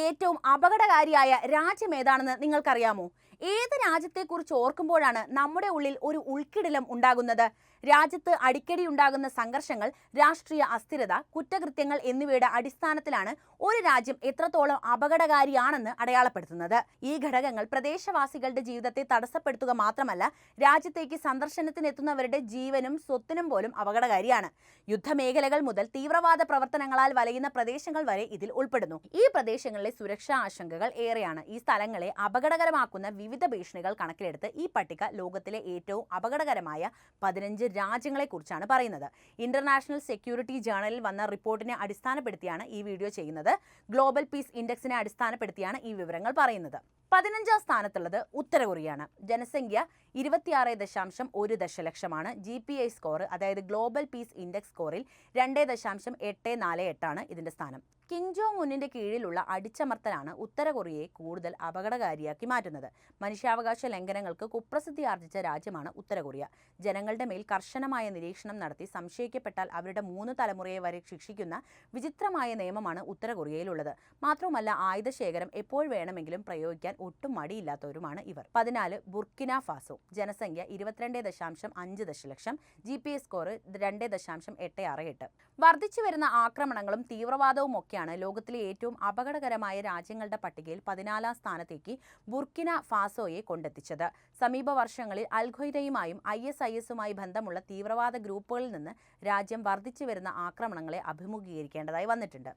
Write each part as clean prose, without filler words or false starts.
ഏറ്റവും അപകടകാരിയായ രാജ്യം ഏതാണെന്ന് നിങ്ങൾക്കറിയാമോ? ഏത് രാജ്യത്തെക്കുറിച്ച് ഓർക്കുമ്പോഴാണ് നമ്മുടെ ഉള്ളിൽ ഒരു ഉൾക്കിടിലം ഉണ്ടാകുന്നത്? രാജ്യത്ത് അടിക്കടി ഉണ്ടാകുന്ന സംഘർഷങ്ങൾ, രാഷ്ട്രീയ അസ്ഥിരത, കുറ്റകൃത്യങ്ങൾ എന്നിവയുടെ അടിസ്ഥാനത്തിലാണ് ഒരു രാജ്യം എത്രത്തോളം അപകടകാരിയാണെന്ന് അടയാളപ്പെടുത്തുന്നത്. ഈ ഘടകങ്ങൾ പ്രദേശവാസികളുടെ ജീവിതത്തെ തടസ്സപ്പെടുത്തുക മാത്രമല്ല, രാജ്യത്തേക്ക് സന്ദർശനത്തിനെത്തുന്നവരുടെ ജീവനും സ്വത്തിനും പോലും അപകടകാരിയാണ്. യുദ്ധമേഖലകൾ മുതൽ തീവ്രവാദ പ്രവർത്തനങ്ങളാൽ വലയുന്ന പ്രദേശങ്ങൾ വരെ ഇതിൽ ഉൾപ്പെടുന്നു. ഈ പ്രദേശങ്ങളിലെ സുരക്ഷാ ആശങ്കകൾ ഏറെയാണ്. ഈ സ്ഥലങ്ങളെ അപകടകരമാക്കുന്ന വിവിധ ഭീഷണികൾ കണക്കിലെടുത്ത് ഈ പട്ടിക ലോകത്തിലെ ഏറ്റവും അപകടകരമായ 15 രാജ്യങ്ങളെക്കുറിച്ചാണ് പറയുന്നത്. ഇന്റർനാഷണൽ സെക്യൂരിറ്റി ജേണലിൽ വന്ന റിപ്പോർട്ടിനെ അടിസ്ഥാനപ്പെടുത്തിയാണ് ഈ വീഡിയോ ചെയ്യുന്നത്. ഗ്ലോബൽ പീസ് ഇൻഡെക്സിനെ അടിസ്ഥാനപ്പെടുത്തിയാണ് ഈ വിവരങ്ങൾ പറയുന്നത്. 15ാം സ്ഥാനത്തുള്ളത് ഉത്തര കൊറിയയാണ്. ജനസംഖ്യ 26.1 ദശലക്ഷമാണ്. GPI സ്കോർ, അതായത് ഗ്ലോബൽ പീസ് ഇൻഡെക്സ് സ്കോറിൽ 2.848 ആണ് ഇതിന്റെ സ്ഥാനം. കിം ജോങ് ഉന്നിന്റെ കീഴിലുള്ള അടിച്ചമർത്തലാണ് ഉത്തര കൊറിയയെ കൂടുതൽ അപകടകാരിയാക്കി മാറ്റുന്നത്. മനുഷ്യാവകാശ ലംഘനങ്ങൾക്ക് കുപ്രസിദ്ധി ആർജിച്ച രാജ്യമാണ് ഉത്തര കൊറിയ. ജനങ്ങളുടെ മേൽ കർശനമായ നിരീക്ഷണം നടത്തി സംശയിക്കപ്പെട്ടാൽ അവരുടെ 3 തലമുറയെ വരെ ശിക്ഷിക്കുന്ന വിചിത്രമായ നിയമമാണ് ഉത്തര കൊറിയയിലുള്ളത്. മാത്രവുമല്ല, ആയുധശേഖരം എപ്പോൾ വേണമെങ്കിലും പ്രയോഗിക്കാൻ ഒട്ടും മടിയില്ലാത്തവരുമാണ് ഇവർ. 14 ബുർക്കിന ഫാസോ. ജനസംഖ്യ 22.5 ദശലക്ഷം. GPI score 2.868. വർദ്ധിച്ചു വരുന്ന ആക്രമണങ്ങളും തീവ്രവാദവും ഒക്കെയാണ് ലോകത്തിലെ ഏറ്റവും അപകടകരമായ രാജ്യങ്ങളുടെ പട്ടികയിൽ 14ാം സ്ഥാനത്തേക്ക് ബുർക്കിന ഫാസോയെ കൊണ്ടെത്തിച്ചത്. സമീപ വർഷങ്ങളിൽ അൽ ഖ്വയ്ദയുമായും ISISുമായി ബന്ധമുള്ള തീവ്രവാദ ഗ്രൂപ്പുകളിൽ നിന്ന് രാജ്യം വർദ്ധിച്ചു വരുന്ന ആക്രമണങ്ങളെ അഭിമുഖീകരിക്കേണ്ടതായി വന്നിട്ടുണ്ട്.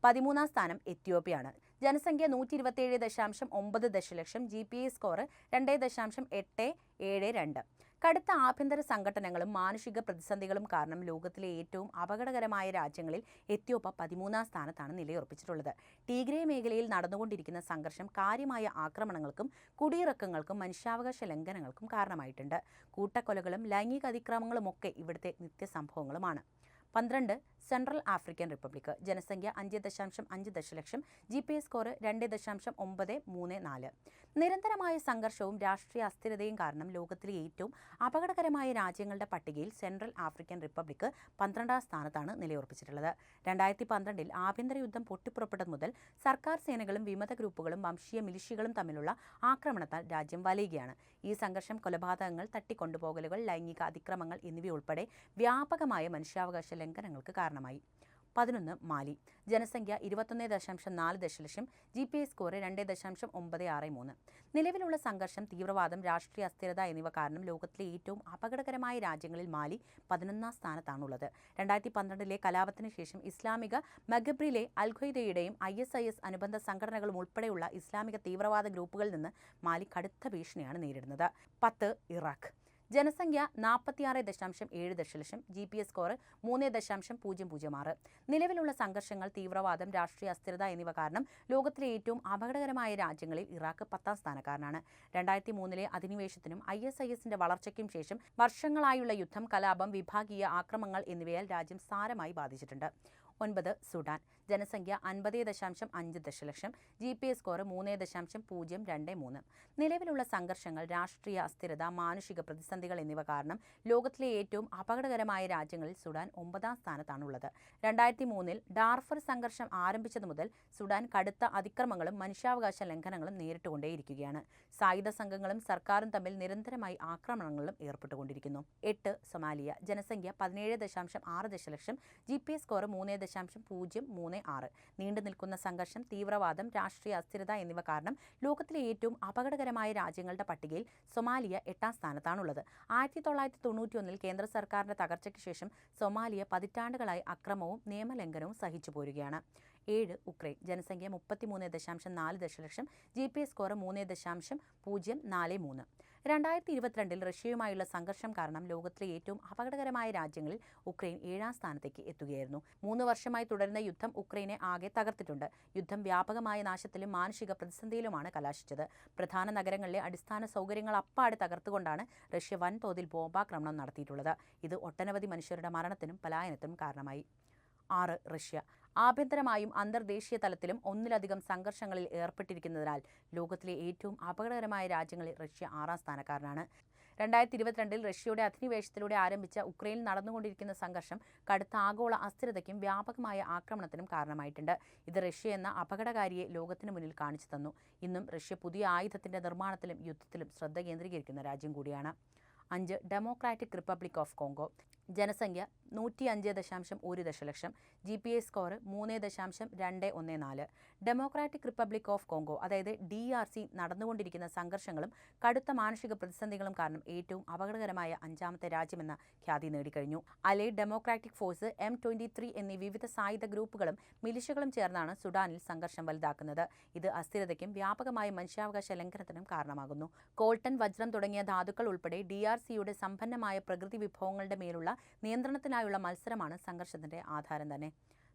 13ാം സ്ഥാനം എത്യോപ്യയാണ്. ജനസംഖ്യ 127.9 ദശലക്ഷം. GPI score 2.872. കടുത്ത ആഭ്യന്തര സംഘടനകളും മാനുഷിക പ്രതിസന്ധികളും കാരണം ലോകത്തിലെ ഏറ്റവും അപകടകരമായ രാജ്യങ്ങളിൽ എത്യോപ്യ 13ാം സ്ഥാനത്താണ് നിലയുറപ്പിച്ചിട്ടുള്ളത്. ടീഗ്രേ മേഖലയിൽ നടന്നുകൊണ്ടിരിക്കുന്ന സംഘർഷം കാര്യമായ ആക്രമണങ്ങൾക്കും കുടിയിറക്കങ്ങൾക്കും മനുഷ്യാവകാശ ലംഘനങ്ങൾക്കും കാരണമായിട്ടുണ്ട്. കൂട്ടക്കൊലകളും ലൈംഗിക അതിക്രമങ്ങളുമൊക്കെ ഇവിടുത്തെ നിത്യസംഭവങ്ങളുമാണ്. 12 സെൻട്രൽ ആഫ്രിക്കൻ റിപ്പബ്ലിക്. ജനസംഖ്യ 5.5 ദശലക്ഷം. GPI score 2.934. നിരന്തരമായ സംഘർഷവും രാഷ്ട്രീയ അസ്ഥിരതയും കാരണം ലോകത്തിലെ ഏറ്റവും അപകടകരമായ രാജ്യങ്ങളുടെ പട്ടികയിൽ സെൻട്രൽ ആഫ്രിക്കൻ റിപ്പബ്ലിക് 12ാം സ്ഥാനത്താണ് നിലയുറപ്പിച്ചിട്ടുള്ളത്. 2012 ആഭ്യന്തര യുദ്ധം പൊട്ടിപ്പുറപ്പെട്ടത് മുതൽ സർക്കാർ സേനകളും വിമത ഗ്രൂപ്പുകളും വംശീയ മിലിഷ്യകളും തമ്മിലുള്ള ആക്രമണത്താൽ രാജ്യം വലയുകയാണ്. ഈ സംഘർഷം കൊലപാതകങ്ങൾ, തട്ടിക്കൊണ്ടുപോകലുകൾ, ലൈംഗിക അതിക്രമങ്ങൾ എന്നിവയുൾപ്പെടെ വ്യാപകമായ മനുഷ്യാവകാശ ലംഘനങ്ങൾക്ക് കാരണമായി. 11 മാലി. ജനസംഖ്യ 21.4 ദശലക്ഷം. GPI score 2.963. നിലവിലുള്ള സംഘർഷം, തീവ്രവാദം, രാഷ്ട്രീയ അസ്ഥിരത എന്നിവ കാരണം ലോകത്തിലെ ഏറ്റവും അപകടകരമായ രാജ്യങ്ങളിൽ മാലി 11ാം സ്ഥാനത്താണുള്ളത്. 2012 കലാപത്തിന് ശേഷം ഇസ്ലാമിക മഗ്രിബിലെ അൽ ഖ്വയ്ദയുടെയും ISIS അനുബന്ധ സംഘടനകളും ഉൾപ്പെടെയുള്ള ഇസ്ലാമിക തീവ്രവാദ ഗ്രൂപ്പുകളിൽ നിന്ന് മാലി കടുത്ത ഭീഷണിയാണ് നേരിടുന്നത്. 10 ഇറാഖ്. ജനസംഖ്യ 46.7 ദശലക്ഷം. GPI score 3.006. നിലവിലുള്ള സംഘർഷങ്ങൾ, തീവ്രവാദം, രാഷ്ട്രീയ അസ്ഥിരത എന്നിവ കാരണം ലോകത്തിലെ ഏറ്റവും അപകടകരമായ രാജ്യങ്ങളിൽ ഇറാഖ് 10ാം സ്ഥാനക്കാരനാണ്. 2003 അധിനിവേശത്തിനും ISISന്റെ വളർച്ചയ്ക്കും ശേഷം വർഷങ്ങളായുള്ള യുദ്ധം, കലാപം, വിഭാഗീയ ആക്രമണങ്ങൾ എന്നിവയാൽ രാജ്യം സാരമായി ബാധിച്ചിട്ടുണ്ട്. 9 സുഡാൻ. ജനസംഖ്യ 50.5 ദശലക്ഷം. GPI score 3.023. നിലവിലുള്ള സംഘർഷങ്ങൾ, രാഷ്ട്രീയ അസ്ഥിരത, മാനുഷിക പ്രതിസന്ധികൾ എന്നിവ കാരണം ലോകത്തിലെ ഏറ്റവും അപകടകരമായ രാജ്യങ്ങളിൽ സുഡാൻ 9ാം സ്ഥാനത്താണുള്ളത്. 2003 ഡാർഫർ സംഘർഷം ആരംഭിച്ചതു മുതൽ സുഡാൻ കടുത്ത അതിക്രമങ്ങളും മനുഷ്യാവകാശ ലംഘനങ്ങളും നേരിട്ടുകൊണ്ടേയിരിക്കുകയാണ്. സായുധ സംഘങ്ങളും സർക്കാരും തമ്മിൽ നിരന്തരമായി ആക്രമണങ്ങളിലും ഏർപ്പെട്ടുകൊണ്ടിരിക്കുന്നു. 8 സൊമാലിയ. ജനസംഖ്യ 17.6 ദശലക്ഷം. GPI score 3.036. നീണ്ടു നിൽക്കുന്ന സംഘർഷം, തീവ്രവാദം, രാഷ്ട്രീയ അസ്ഥിരത എന്നിവ കാരണം ലോകത്തിലെ ഏറ്റവും അപകടകരമായ രാജ്യങ്ങളുടെ പട്ടികയിൽ സൊമാലിയ 8ാം സ്ഥാനത്താണുള്ളത്. 1991 കേന്ദ്ര സർക്കാരിന്റെ തകർച്ചയ്ക്ക് ശേഷം സൊമാലിയ പതിറ്റാണ്ടുകളായി അക്രമവും നിയമലംഘനവും സഹിച്ചു പോരുകയാണ്. 7 ഉക്രൈൻ. ജനസംഖ്യ 33.4 ദശലക്ഷം. GPI score 3.043. 2022 റഷ്യയുമായുള്ള സംഘർഷം കാരണം ലോകത്തിലെ ഏറ്റവും അപകടകരമായ രാജ്യങ്ങളിൽ ഉക്രൈൻ 7ാം സ്ഥാനത്തേക്ക് എത്തുകയായിരുന്നു. 3 വർഷമായി തുടരുന്ന യുദ്ധം ഉക്രൈനെ ആകെ തകർത്തിട്ടുണ്ട്. യുദ്ധം വ്യാപകമായ നാശത്തിലും മാനുഷിക പ്രതിസന്ധിയിലുമാണ് കലാശിച്ചത്. പ്രധാന നഗരങ്ങളിലെ അടിസ്ഥാന സൗകര്യങ്ങൾ അപ്പാടെ തകർത്തുകൊണ്ടാണ് റഷ്യ വൻതോതിൽ ബോംബാക്രമണം നടത്തിയിട്ടുള്ളത്. ഇത് ഒട്ടനവധി മനുഷ്യരുടെ മരണത്തിനും പലായനത്തിനും കാരണമായി. 6 റഷ്യ. ആഭ്യന്തരമായും അന്തർദേശീയ തലത്തിലും ഒന്നിലധികം സംഘർഷങ്ങളിൽ ഏർപ്പെട്ടിരിക്കുന്നതിനാൽ ലോകത്തിലെ ഏറ്റവും അപകടകരമായ രാജ്യങ്ങളിൽ റഷ്യ 6ാം സ്ഥാനക്കാരനാണ്. 2022 റഷ്യയുടെ അധിനിവേശത്തിലൂടെ ആരംഭിച്ച ഉക്രൈനിൽ നടന്നുകൊണ്ടിരിക്കുന്ന സംഘർഷം കടുത്ത ആഗോള അസ്ഥിരതയ്ക്കും വ്യാപകമായ ആക്രമണത്തിനും കാരണമായിട്ടുണ്ട്. ഇത് റഷ്യ എന്ന അപകടകാരിയെ ലോകത്തിന് മുന്നിൽ കാണിച്ചു തന്നു. ഇന്നും റഷ്യ പുതിയ ആയുധത്തിന്റെ നിർമ്മാണത്തിലും യുദ്ധത്തിലും ശ്രദ്ധ കേന്ദ്രീകരിക്കുന്ന രാജ്യം കൂടിയാണ്. 5. Democratic republic of Congo. ജനസംഖ്യ 105.1 ദശലക്ഷം. GPS score 3.214. Democratic republic of Congo അതായത് DRC നടന്നുകൊണ്ടിരിക്കുന്ന സംഘർഷങ്ങളും കടുത്ത മാനുഷിക പ്രതിസന്ധികളും കാരണം ഏറ്റവും അപകടകരമായ 5ാമത്തെ രാജ്യമെന്ന ഖ്യാതി നേടിക്കഴിഞ്ഞു. അലൈഡ് ഡെമോക്രാറ്റിക് ഫോഴ്സ്, M23 എന്നീ വിവിധ സായുധ ഗ്രൂപ്പുകളും മിലിഷ്യകളും ചേർന്നാണ് സുഡാനിൽ സംഘർഷം വലുതാക്കുന്നത്. ഇത് അസ്ഥിരതയ്ക്കും വ്യാപകമായ മനുഷ്യാവകാശ ലംഘനത്തിനും കാരണമാകുന്നു. കോൾട്ടൺ, വജ്രം തുടങ്ങിയ ധാതുക്കൾ ഉൾപ്പെടെ DRCയുടെ സമ്പന്നമായ പ്രകൃതി വിഭവങ്ങളുടെ മേലുള്ള നിയന്ത്രണത്തിനായുള്ള മത്സരമാണ് സംഘർഷത്തിന്റെ ആധാരം തന്നെ.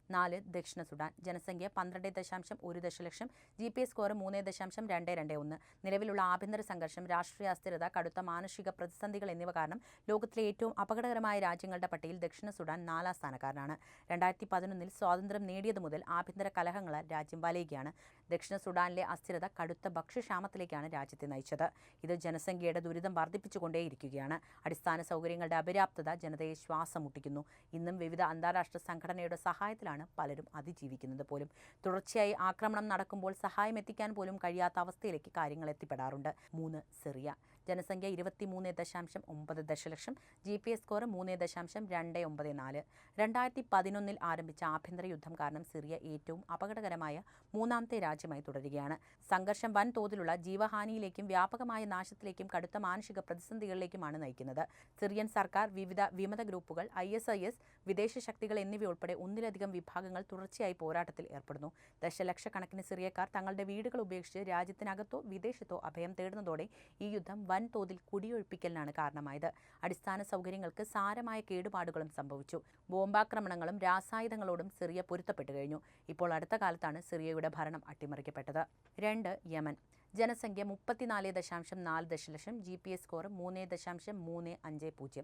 4. ദക്ഷിണ സുഡാൻ. ജനസംഖ്യ 12.1 ദശലക്ഷം. GPS score 3.221. നിലവിലുള്ള ആഭ്യന്തര സംഘർഷം, രാഷ്ട്രീയ അസ്ഥിരത, കടുത്ത മാനുഷിക പ്രതിസന്ധികൾ എന്നിവ കാരണം ലോകത്തിലെ ഏറ്റവും അപകടകരമായ രാജ്യങ്ങളുടെ പട്ടികയിൽ ദക്ഷിണ സുഡാൻ 4ാം സ്ഥാനക്കാരനാണ്. 2011 സ്വാതന്ത്ര്യം നേടിയതു മുതൽ ആഭ്യന്തര കലഹങ്ങളാൽ രാജ്യം വലയുകയാണ്. ദക്ഷിണ സുഡാനിലെ അസ്ഥിരത കടുത്ത ഭക്ഷ്യക്ഷാമത്തിലേക്കാണ് രാജ്യത്തെ നയിച്ചത്. ഇത് ജനസംഖ്യയുടെ ദുരിതം വർദ്ധിപ്പിച്ചുകൊണ്ടേയിരിക്കുകയാണ്. അടിസ്ഥാന സൗകര്യങ്ങളുടെ അപര്യാപ്തത ജനതയെ ശ്വാസം മുട്ടിക്കുന്നു. ഇന്നും വിവിധ അന്താരാഷ്ട്ര സംഘടനയുടെ സഹായത്തിലാണ് പലരും അതിജീവിക്കുന്നത് പോലും. തുടർച്ചയായി ആക്രമണം നടക്കുമ്പോൾ സഹായം എത്തിക്കാൻ പോലും കഴിയാത്ത അവസ്ഥയിലേക്ക് കാര്യങ്ങൾ എത്തിപ്പെടാറുണ്ട്. 3. സിറിയ. ജനസംഖ്യ 23.9 ദശലക്ഷം. GPS score 3.294. 2011 ആരംഭിച്ച ആഭ്യന്തര യുദ്ധം കാരണം സിറിയ ഏറ്റവും അപകടകരമായ 3ാമത്തെ രാജ്യമായി തുടരുകയാണ്. സംഘർഷം വൻതോതിലുള്ള ജീവഹാനിയിലേക്കും വ്യാപകമായ നാശത്തിലേക്കും കടുത്ത മാനുഷിക പ്രതിസന്ധികളിലേക്കുമാണ് നയിക്കുന്നത്. സിറിയൻ സർക്കാർ, വിവിധ വിമത ഗ്രൂപ്പുകൾ, ISIS, വിദേശ ശക്തികൾ എന്നിവയുൾപ്പെടെ ഒന്നിലധികം വിഭാഗങ്ങൾ തുടർച്ചയായി പോരാട്ടത്തിൽ ഏർപ്പെടുന്നു. ദശലക്ഷക്കണക്കിന് സിറിയക്കാർ തങ്ങളുടെ വീടുകൾ ഉപേക്ഷിച്ച് രാജ്യത്തിനകത്തോ വിദേശത്തോ അഭയം തേടുന്നതോടെ ഈ യുദ്ധം വൻതോതിൽ കുടിയൊഴിപ്പിക്കലിനാണ് കാരണമായത്. അടിസ്ഥാന സൗകര്യങ്ങൾക്ക് സാരമായ കേടുപാടുകളും സംഭവിച്ചു. ബോംബാക്രമണങ്ങളും രാസായുധങ്ങളോടും സിറിയ പൊരുത്തപ്പെട്ടു കഴിഞ്ഞു. ഇപ്പോൾ അടുത്ത കാലത്താണ് സിറിയയുടെ ഭരണം അട്ടിമറിക്കപ്പെട്ടത്. 2. യമൻ. ജനസംഖ്യ 34.4 ദശലക്ഷം. GPS score 3.350.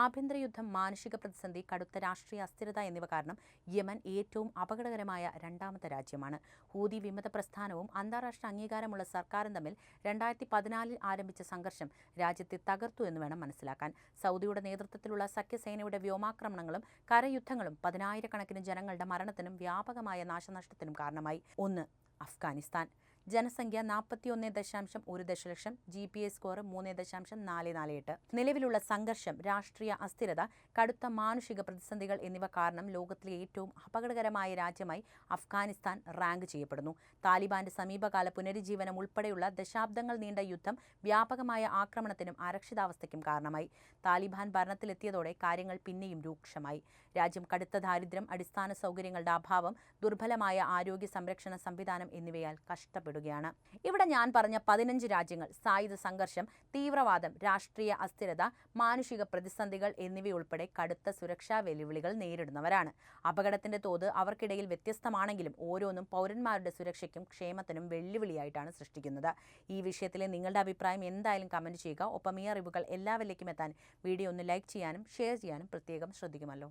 ആഭ്യന്തര യുദ്ധം, മാനുഷിക പ്രതിസന്ധി, കടുത്ത രാഷ്ട്രീയ അസ്ഥിരത എന്നിവ കാരണം യമൻ ഏറ്റവും അപകടകരമായ 2ാമത്തെ രാജ്യമാണ്. ഹൂതി വിമത പ്രസ്ഥാനവും അന്താരാഷ്ട്ര അംഗീകാരമുള്ള സർക്കാരും തമ്മിൽ 2014 ആരംഭിച്ച സംഘർഷം രാജ്യത്തെ തകർത്തു എന്ന് വേണം മനസ്സിലാക്കാൻ. സൗദിയുടെ നേതൃത്വത്തിലുള്ള സഖ്യസേനയുടെ വ്യോമാക്രമണങ്ങളും കരയുദ്ധങ്ങളും 10,000കണക്കിന് ജനങ്ങളുടെ മരണത്തിനും വ്യാപകമായ നാശനഷ്ടത്തിനും കാരണമായി. 1. അഫ്ഗാനിസ്ഥാൻ. ജനസംഖ്യ 41.1 ദശലക്ഷം. GPS score 3.448. നിലവിലുള്ള സംഘർഷം, രാഷ്ട്രീയ അസ്ഥിരത, കടുത്ത മാനുഷിക പ്രതിസന്ധികൾ എന്നിവ കാരണം ലോകത്തിലെ ഏറ്റവും അപകടകരമായ രാജ്യമായി അഫ്ഗാനിസ്ഥാൻ റാങ്ക് ചെയ്യപ്പെടുന്നു. താലിബാന്റെ സമീപകാല പുനരുജ്ജീവനം ഉൾപ്പെടെയുള്ള ദശാബ്ദങ്ങൾ നീണ്ട യുദ്ധം വ്യാപകമായ ആക്രമണത്തിനും അരക്ഷിതാവസ്ഥയ്ക്കും കാരണമായി. താലിബാൻ ഭരണത്തിലെത്തിയതോടെ കാര്യങ്ങൾ പിന്നെയും രൂക്ഷമായി. രാജ്യം കടുത്ത ദാരിദ്ര്യം, അടിസ്ഥാന സൗകര്യങ്ങളുടെ അഭാവം, ദുർബലമായ ആരോഗ്യ സംരക്ഷണ സംവിധാനം എന്നിവയാൽ കഷ്ടപ്പെടുകയാണ്. ഇവിടെ ഞാൻ പറഞ്ഞ 15 രാജ്യങ്ങൾ സായുധ സംഘർഷം, തീവ്രവാദം, രാഷ്ട്രീയ അസ്ഥിരത, മാനുഷിക പ്രതിസന്ധികൾ എന്നിവയുൾപ്പെടെ കടുത്ത സുരക്ഷാ വെല്ലുവിളികൾ നേരിടുന്നവരാണ്. അപകടത്തിന്റെ തോത് അവർക്കിടയിൽ വ്യത്യസ്തമാണെങ്കിലും ഓരോന്നും പൗരന്മാരുടെ സുരക്ഷയ്ക്കും ക്ഷേമത്തിനും വെല്ലുവിളിയായിട്ടാണ് സൃഷ്ടിക്കുന്നത്. ഈ വിഷയത്തിലെ നിങ്ങളുടെ അഭിപ്രായം എന്തായാലും കമന്റ് ചെയ്യുക. ഒപ്പം ഈ അറിവുകൾ എല്ലാവരിലേക്കും എത്താൻ വീഡിയോ ഒന്ന് ലൈക്ക് ചെയ്യാനും ഷെയർ ചെയ്യാനും പ്രത്യേകം ശ്രദ്ധിക്കുമല്ലോ.